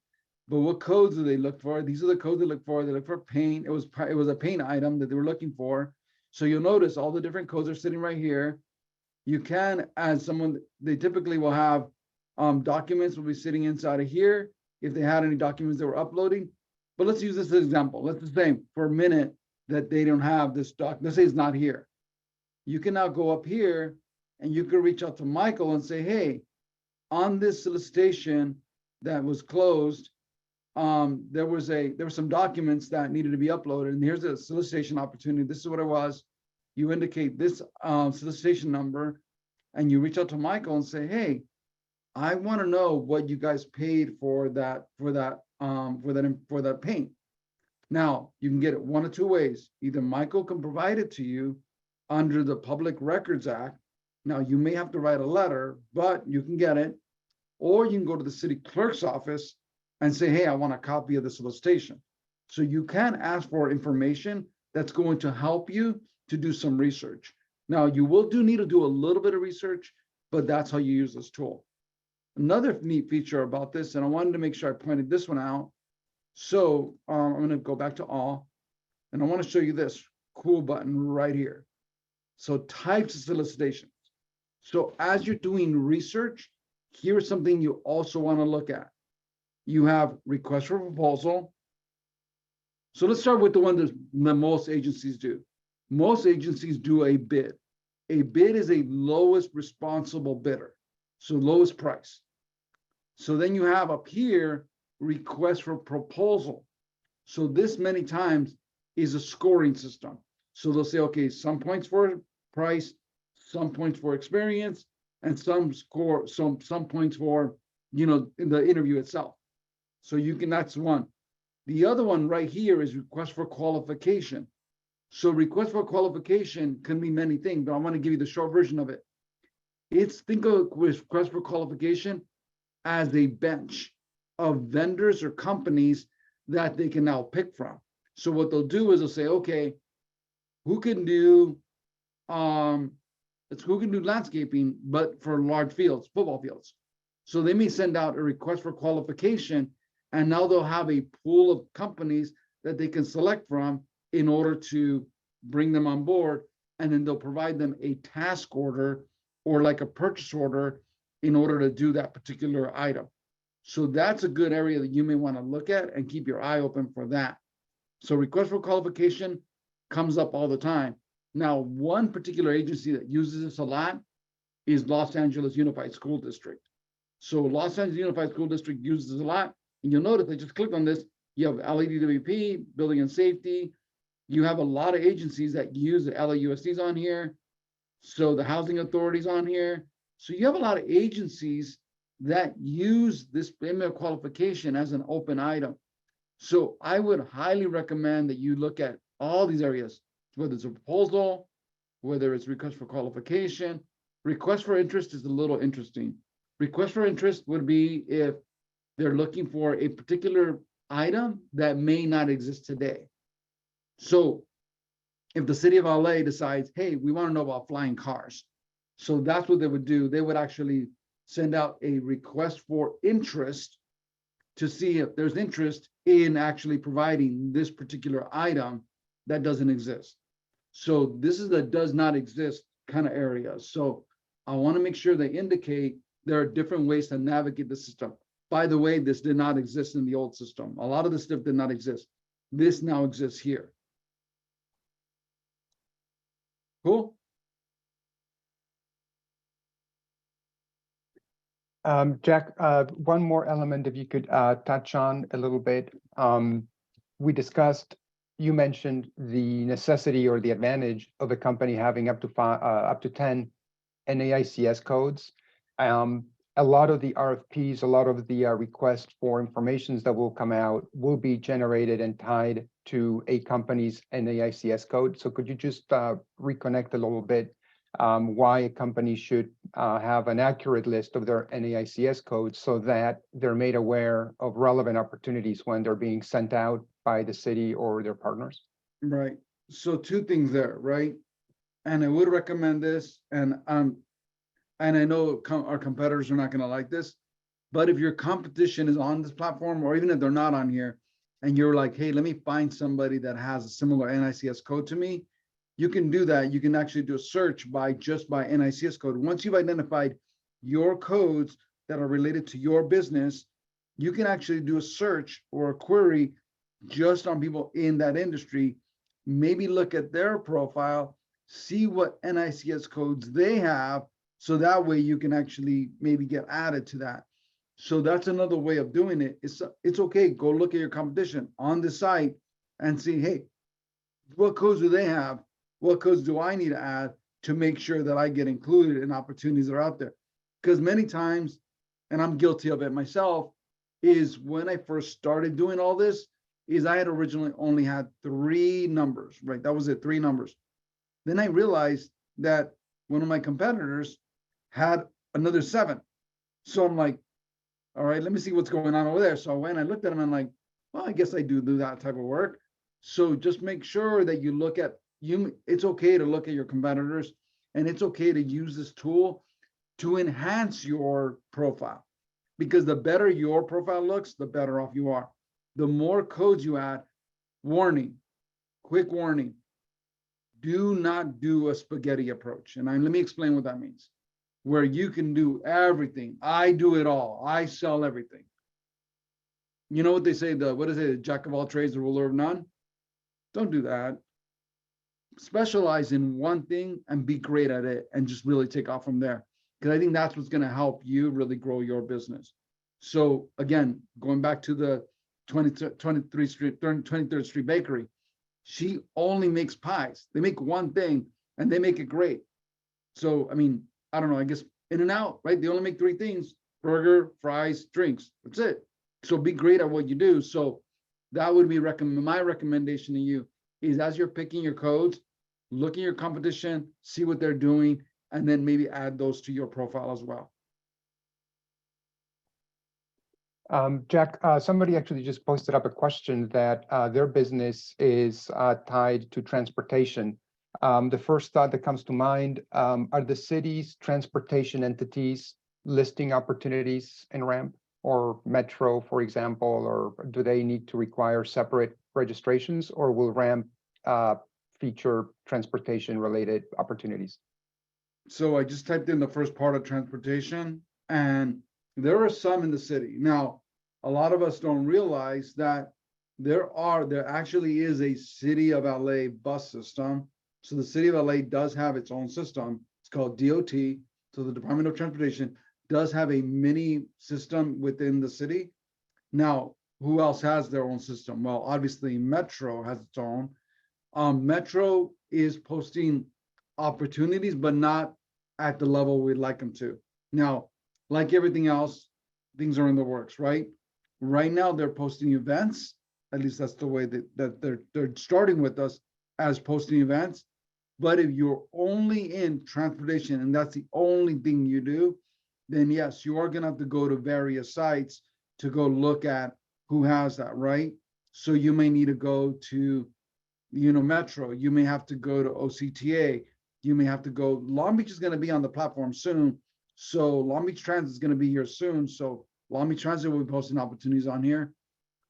But what codes do they look for? These are the codes they look for. They look for paint. It was a paint item that they were looking for. So you'll notice all the different codes are sitting right here. You can, as someone, they typically will have documents will be sitting inside of here if they had any documents they were uploading. But let's use this as an example. Let's just say for a minute that they don't have this doc. Let's say it's not here. You can now go up here and you can reach out to Michael and say, hey, on this solicitation that was closed, there were some documents that needed to be uploaded, and here's a solicitation opportunity. This is what it was. You indicate this solicitation number, and you reach out to Michael and say, hey, I want to know what you guys paid for that paint. Now you can get it one of two ways. Either Michael can provide it to you under the Public Records Act. Now you may have to write a letter, but you can get it. Or you can go to the city clerk's office and say, hey, I want a copy of the solicitation. So you can ask for information that's going to help you to do some research. Now, you will need to do a little bit of research, but that's how you use this tool. Another neat feature about this, and I wanted to make sure I pointed this one out. So I'm going to go back to all, and I want to show you this cool button right here. So types of solicitations. So as you're doing research, here's something you also want to look at. You have request for proposal. So let's start with the one that most agencies do. Most agencies do a bid. A bid is a lowest responsible bidder, so lowest price. So then you have up here, request for proposal. So this many times is a scoring system. So they'll say, okay, some points for price, some points for experience, and some points for, in the interview itself. So that's one. The other one right here is request for qualification. So request for qualification can mean many things, but I want to give you the short version of it. Think of request for qualification as a bench of vendors or companies that they can now pick from. So what they'll do is they'll say, okay, who can do landscaping, but for large fields, football fields. So they may send out a request for qualification, and now they'll have a pool of companies that they can select from in order to bring them on board. And then they'll provide them a task order or like a purchase order in order to do that particular item. So that's a good area that you may want to look at and keep your eye open for that. So request for qualification comes up all the time. Now, one particular agency that uses this a lot is Los Angeles Unified School District. So Los Angeles Unified School District uses this a lot. And you'll notice, I just clicked on this, you have LADWP, Building and Safety. You have a lot of agencies that use the LAUSDs on here. So the housing authorities on here. So you have a lot of agencies that use this email qualification as an open item. So I would highly recommend that you look at all these areas, whether it's a proposal, whether it's request for qualification. Request for interest is a little interesting. Request for interest would be if they're looking for a particular item that may not exist today. So if the city of LA decides, hey, we want to know about flying cars. So that's what they would do. They would actually send out a request for interest to see if there's interest in actually providing this particular item that doesn't exist. So this is a does not exist kind of area. So I want to make sure they indicate there are different ways to navigate the system. By the way, this did not exist in the old system. A lot of this stuff did not exist. This now exists here. Cool. Jack, one more element, if you could touch on a little bit. We discussed, you mentioned the necessity or the advantage of a company having up to 10 NAICS codes. A lot of the RFPs, a lot of the requests for information that will come out will be generated and tied to a company's NAICS code. So could you just reconnect a little bit why a company should have an accurate list of their NAICS codes so that they're made aware of relevant opportunities when they're being sent out by the city or their partners? Right. So two things there, right? And I would recommend this, and I know our competitors are not going to like this, but if your competition is on this platform, or even if they're not on here, and you're like, hey, let me find somebody that has a similar NAICS code to me, you can do that. You can actually do a search by NAICS code. Once you've identified your codes that are related to your business, you can actually do a search or a query just on people in that industry, maybe look at their profile, see what NAICS codes they have, so that way you can actually maybe get added to that. So that's another way of doing it. It's okay, go look at your competition on the site and see, hey, what codes do they have? What codes do I need to add to make sure that I get included in opportunities that are out there? Because many times, and I'm guilty of it myself, is when I first started doing all this, is I had originally only had 3 numbers, right? That was it, 3 numbers. Then I realized that one of my competitors had another 7. So I'm like, all right, let me see what's going on over there. So when I looked at them, I'm like, well, I guess I do that type of work. So just make sure that you look at, it's okay to look at your competitors. And it's okay to use this tool to enhance your profile, because the better your profile looks, the better off you are. The more codes you add, warning, quick warning, do not do a spaghetti approach. And let me explain what that means. Where you can do everything. I do it all. I sell everything. You know what they say, what is it? The jack of all trades, the ruler of none. Don't do that. Specialize in one thing and be great at it and just really take off from there. Because I think that's what's going to help you really grow your business. So again, going back to the 23rd Street Bakery, she only makes pies. They make one thing and they make it great. So, I mean, I don't know, I guess In-N-Out, right? They only make 3 things: burger, fries, drinks. That's it. So be great at what you do. So that would be my recommendation to you is, as you're picking your codes, look at your competition, see what they're doing, and then maybe add those to your profile as well. Jack, somebody actually just posted up a question that their business is tied to transportation. The first thought that comes to mind, are the city's transportation entities listing opportunities in RAMP or Metro, for example, or do they need to require separate registrations, or will RAMP feature transportation related opportunities? So I just typed in the first part of transportation, and there are some in the city. Now, a lot of us don't realize that there actually is a City of LA bus system. So the City of LA does have its own system. It's called DOT. So the Department of Transportation does have a mini system within the city. Now, who else has their own system? Well, obviously Metro has its own. Metro is posting opportunities, but not at the level we'd like them to. Now, like everything else, things are in the works, right? Right now, they're posting events. At least that's the way that they're starting with us, as posting events. But if you're only in transportation and that's the only thing you do, then yes, you are going to have to go to various sites to go look at who has that, right? So you may need to go to, Metro. You may have to go to OCTA. You may have to go. Long Beach is going to be on the platform soon. So Long Beach Transit is going to be here soon. So Long Beach Transit will be posting opportunities on here.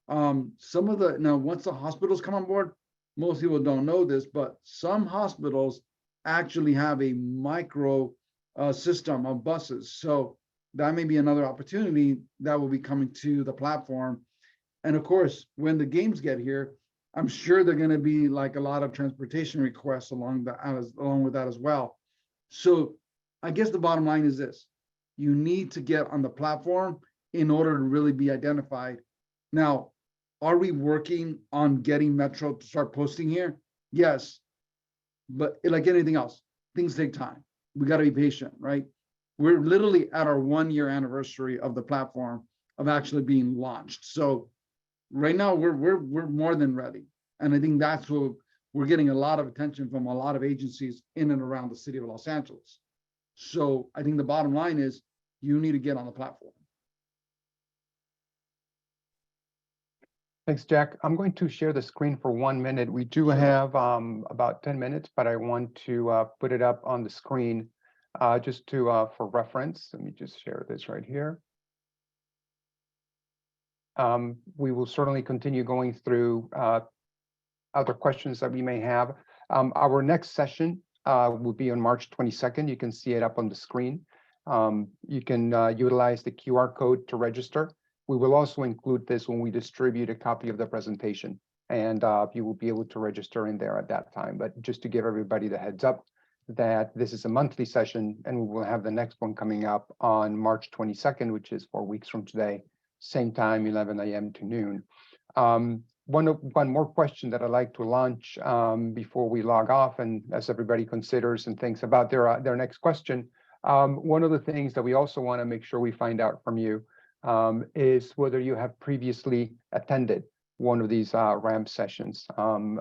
Now, once the hospitals come on board, most people don't know this, but some hospitals actually have a micro system of buses. So that may be another opportunity that will be coming to the platform. And of course, when the games get here, I'm sure they're going to be like a lot of transportation requests along with that as well. So I guess the bottom line is this: you need to get on the platform in order to really be identified. Now, are we working on getting Metro to start posting here? Yes, but like anything else, things take time. We got to be patient, right? We're literally at our 1-year anniversary of the platform of actually being launched. So right now we're more than ready. And I think that's what we're getting a lot of attention from a lot of agencies in and around the city of Los Angeles. So I think the bottom line is you need to get on the platform. Thanks, Jack. I'm going to share the screen for 1 minute. We do have about 10 minutes, but I want to put it up on the screen just to for reference. Let me just share this right here. We will certainly continue going through other questions that we may have. Our next session will be on March 22nd. You can see it up on the screen. You can utilize the QR code to register. We will also include this when we distribute a copy of the presentation, and you will be able to register in there at that time. But just to give everybody the heads up that this is a monthly session, and we will have the next one coming up on March 22nd, which is 4 weeks from today, same time, 11 a.m. to noon. One more question that I'd like to launch before we log off, and as everybody considers and thinks about their next question, one of the things that we also want to make sure we find out from you is whether you have previously attended one of these RAMP sessions.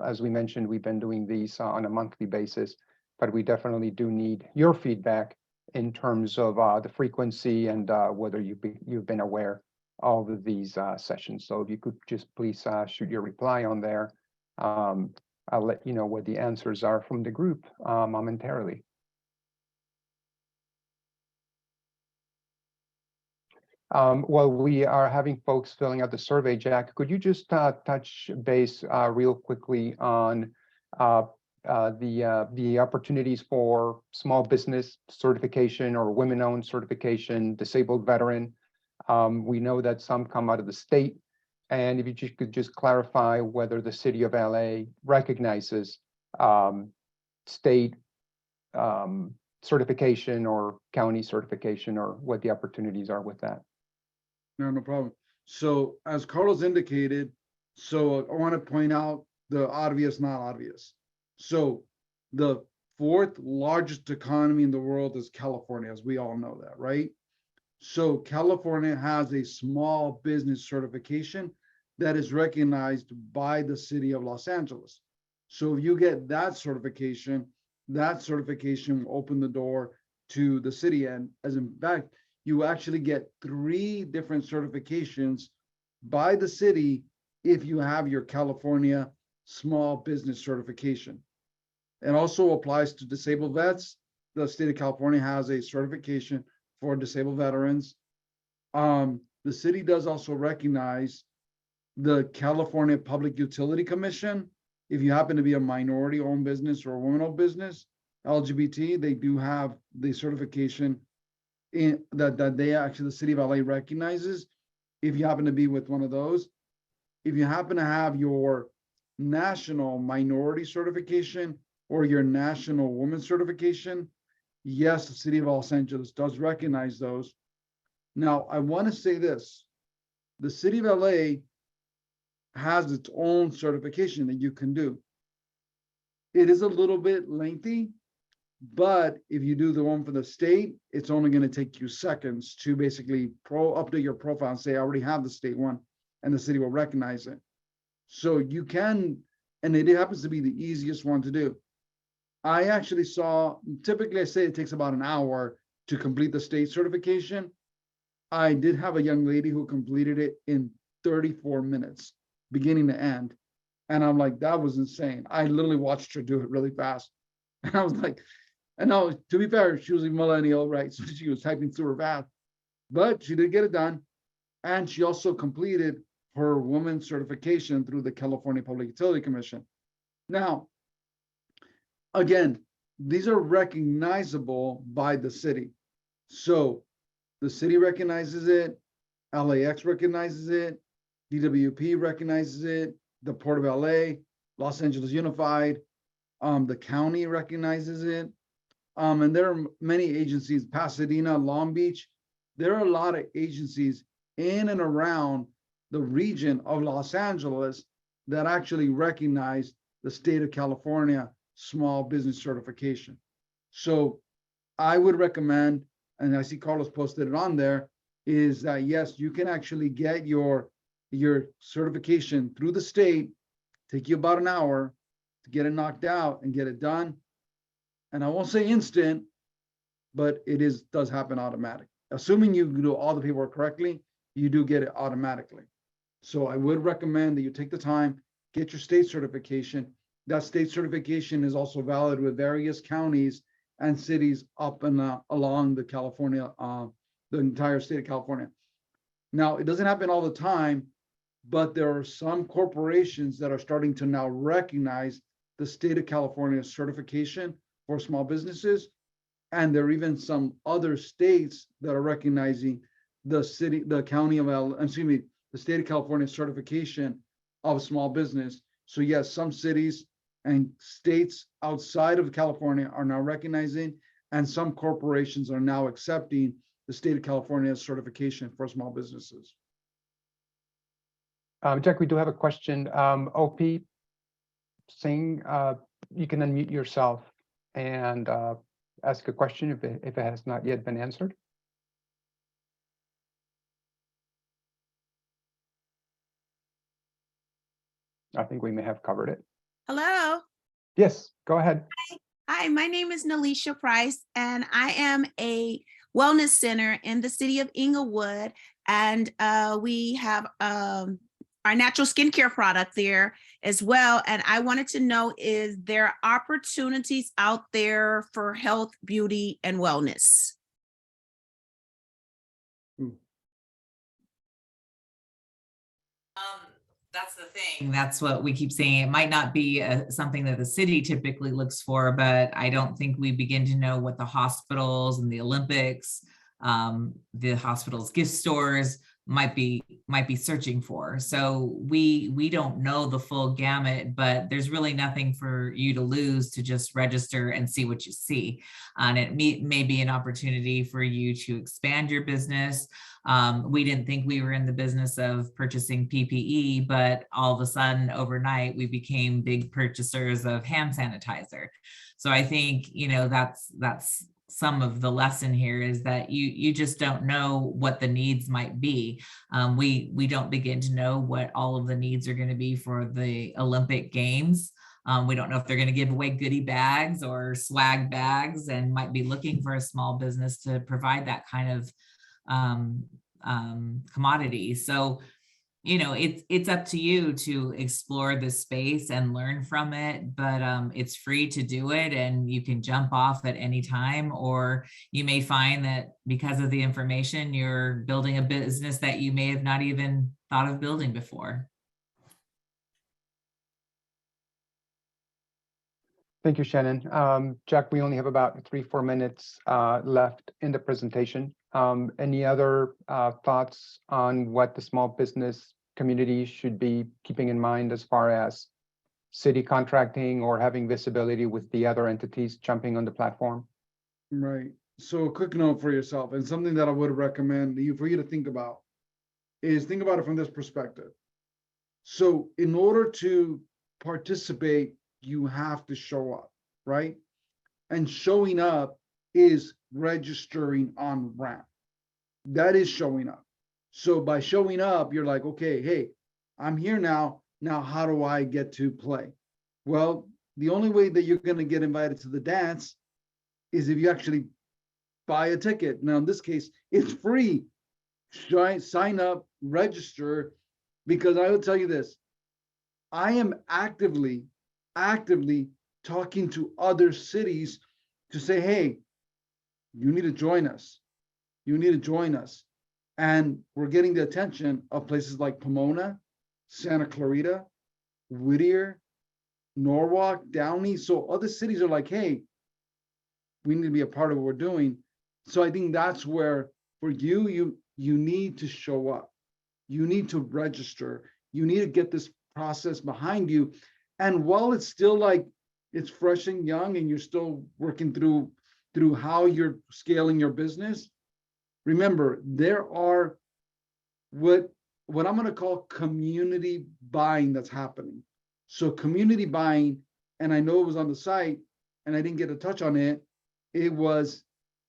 As we mentioned, we've been doing these on a monthly basis, but we definitely do need your feedback in terms of the frequency and whether you've been aware of these sessions. So if you could just please shoot your reply on there. I'll let you know what the answers are from the group momentarily. While we are having folks filling out the survey, Jack, could you just touch base real quickly on the opportunities for small business certification or women-owned certification, disabled veteran? We know that some come out of the state, and if you could just clarify whether the city of LA recognizes state certification or county certification, or what the opportunities are with that. No problem. So as Carlos indicated, so I want to point out the obvious, not obvious. So the fourth largest economy in the world is California, as we all know that, right? So California has a small business certification that is recognized by the city of Los Angeles. So if you get that certification will open the door to the city. And as in fact, you actually get 3 different certifications by the city if you have your California small business certification. It also applies to disabled vets. The state of California has a certification for disabled veterans. The city does also recognize the California Public Utility Commission. If you happen to be a minority-owned business or a woman-owned business, LGBT, they do have the certification in that they actually, the city of LA recognizes. If you happen to be with one of those, if you happen to have your national minority certification or your national woman certification, yes, the city of Los Angeles does recognize those. Now, I want to say this, the city of LA has its own certification that you can do. It is a little bit lengthy, but if you do the one for the state, it's only going to take you seconds to basically update your profile and say, I already have the state one, and the city will recognize it. So you can, and it happens to be the easiest one to do. I actually saw, typically I say it takes about an hour to complete the state certification. I did have a young lady who completed it in 34 minutes, beginning to end. And I'm like, that was insane. I literally watched her do it really fast. And I was like, and no, to be fair, she was a millennial, right? So she was typing super fast, but she did get it done. And she also completed her woman's certification through the California Public Utility Commission. Now, again, these are recognizable by the city. So the city recognizes it, LAX recognizes it, DWP recognizes it, the Port of LA, Los Angeles Unified, the county recognizes it. And there are many agencies, Pasadena, Long Beach. There are a lot of agencies in and around the region of Los Angeles that actually recognize the state of California small business certification. So I would recommend, and I see Carlos posted it on there, is that yes, you can actually get your certification through the state, take you about an hour to get it knocked out and get it done. And I won't say instant, but it does happen automatic. Assuming you do all the paperwork correctly, you do get it automatically. So I would recommend that you take the time, get your state certification. That state certification is also valid with various counties and cities up and along the California, the entire state of California. Now, it doesn't happen all the time, but there are some corporations that are starting to now recognize the state of California certification for small businesses. And there are even some other states that are recognizing the county of the state of California certification of small business. So yes, some cities and states outside of California are now recognizing, and some corporations are now accepting the state of California's certification for small businesses. Jack, we do have a question. OP Singh, you can unmute yourself and ask a question if it has not yet been answered. I think we may have covered it. Hello. Yes, go ahead. Hi, my name is Nalisha Price, and I am a wellness center in the city of Inglewood. And we have our natural skincare product there as well. And I wanted to know, is there opportunities out there for health, beauty, and wellness? That's the thing. That's what we keep saying. It might not be something that the city typically looks for, but I don't think we begin to know what the hospitals and the Olympics, the hospitals' gift stores might be searching for. So we don't know the full gamut, but there's really nothing for you to lose to just register and see what you see. And it may be an opportunity for you to expand your business. We didn't think we were in the business of purchasing PPE, but all of a sudden overnight we became big purchasers of hand sanitizer. So I think, that's some of the lesson here, is that you just don't know what the needs might be. We don't begin to know what all of the needs are going to be for the Olympic Games. We don't know if they're going to give away goodie bags or swag bags, and might be looking for a small business to provide that kind of commodity. So, it's up to you to explore this space and learn from it, but it's free to do it, and you can jump off at any time, or you may find that because of the information, you're building a business that you may have not even thought of building before. Thank you, Shannon. Jack, we only have about 3-4 minutes left in the presentation. Any other thoughts on what the small business community should be keeping in mind as far as city contracting or having visibility with the other entities jumping on the platform? Right. So a quick note for yourself, and something that I would recommend for you to think about is think about it from this perspective. So in order to participate, you have to show up, right? And showing up is registering on Ramp. That is showing up. So by showing up, you're like, okay, hey, I'm here now. Now, how do I get to play? Well, the only way that you're going to get invited to the dance is if you actually buy a ticket. Now, in this case, it's free. Sign up, register, because I will tell you this. I am actively talking to other cities to say, hey, you need to join us. You need to join us. And we're getting the attention of places like Pomona, Santa Clarita, Whittier, Norwalk, Downey. So other cities are like, hey, we need to be a part of what we're doing. So I think that's where for you need to show up. You need to register. You need to get this process behind you. And while it's still like it's fresh and young and you're still working through how you're scaling your business, remember, there are what I'm going to call community buying that's happening. So community buying, and I know it was on the site and I didn't get a touch on it. It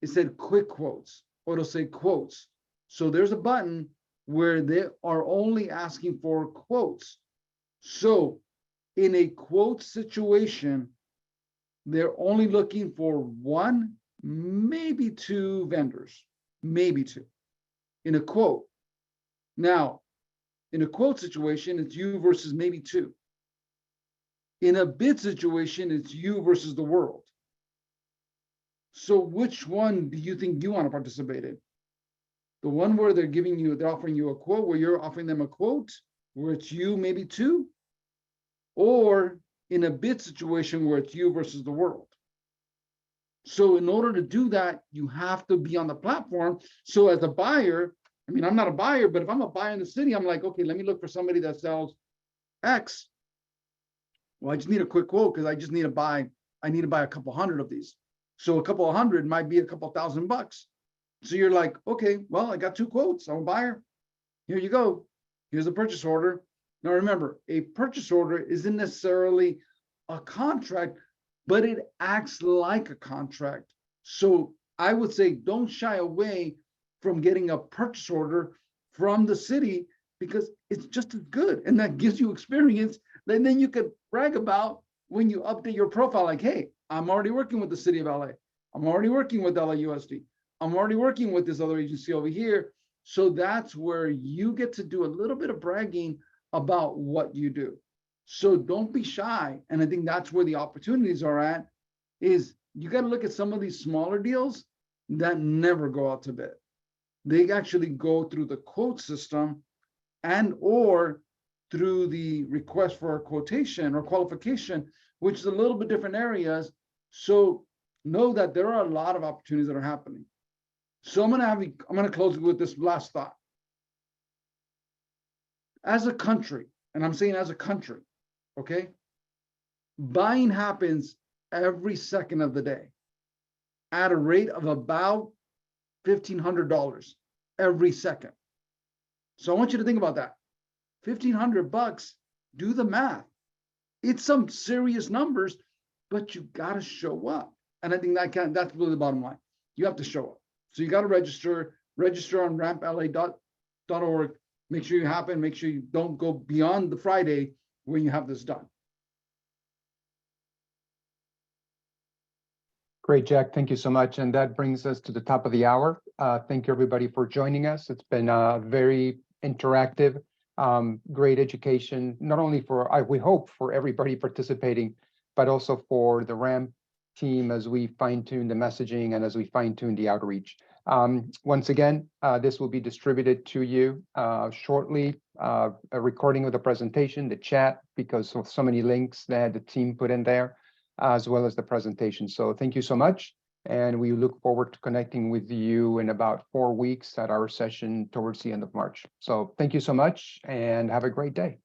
said quick quotes, or it'll say quotes. So there's a button where they are only asking for quotes. So in a quote situation, they're only looking for 1, maybe 2 vendors. Maybe 2 in a quote. Now, in a quote situation, it's you versus maybe 2. In a bid situation, it's you versus the world. So which one do you think you want to participate in? The one where they're offering you a quote, where you're offering them a quote, where it's you maybe 2, or in a bid situation where it's you versus the world? So in order to do that, you have to be on the platform. So as a buyer, I mean, I'm not a buyer, but if I'm a buyer in the city, I'm like, okay, let me look for somebody that sells X. Well, I just need a quick quote because I need to buy a couple hundred of these. So a couple of hundred might be a couple $1,000. So you're like, okay, well, I got 2 quotes. I'm a buyer. Here you go. Here's a purchase order. Now remember, a purchase order isn't necessarily a contract, but it acts like a contract. So I would say don't shy away from getting a purchase order from the city, because it's just as good. And that gives you experience. And then you could brag about when you update your profile, like, hey, I'm already working with the city of LA. I'm already working with LAUSD. I'm already working with this other agency over here. So that's where you get to do a little bit of bragging about what you do. So don't be shy. And I think that's where the opportunities are at, is you got to look at some of these smaller deals that never go out to bid. They actually go through the quote system, and or through the request for a quotation or qualification, which is a little bit different areas. So know that there are a lot of opportunities that are happening. So I'm gonna close with this last thought. As a country, and I'm saying as a country, okay, buying happens every second of the day at a rate of about $1,500 every second. So I want you to think about that. $1,500, do the math. It's some serious numbers, but you gotta show up. And I think that's really the bottom line. You have to show up. So you gotta register on rampla.org. Make sure you happen, make sure you don't go beyond the Friday when you have this done. Great, Jack. Thank you so much. And that brings us to the top of the hour. Thank you, everybody, for joining us. It's been very interactive, great education, not only for, we hope, for everybody participating, but also for the RAMP team as we fine-tune the messaging and as we fine-tune the outreach. Once again, this will be distributed to you shortly, a recording of the presentation, the chat, because of so many links that the team put in there, as well as the presentation. So thank you so much. And we look forward to connecting with you in about 4 weeks at our session towards the end of March. So thank you so much and have a great day.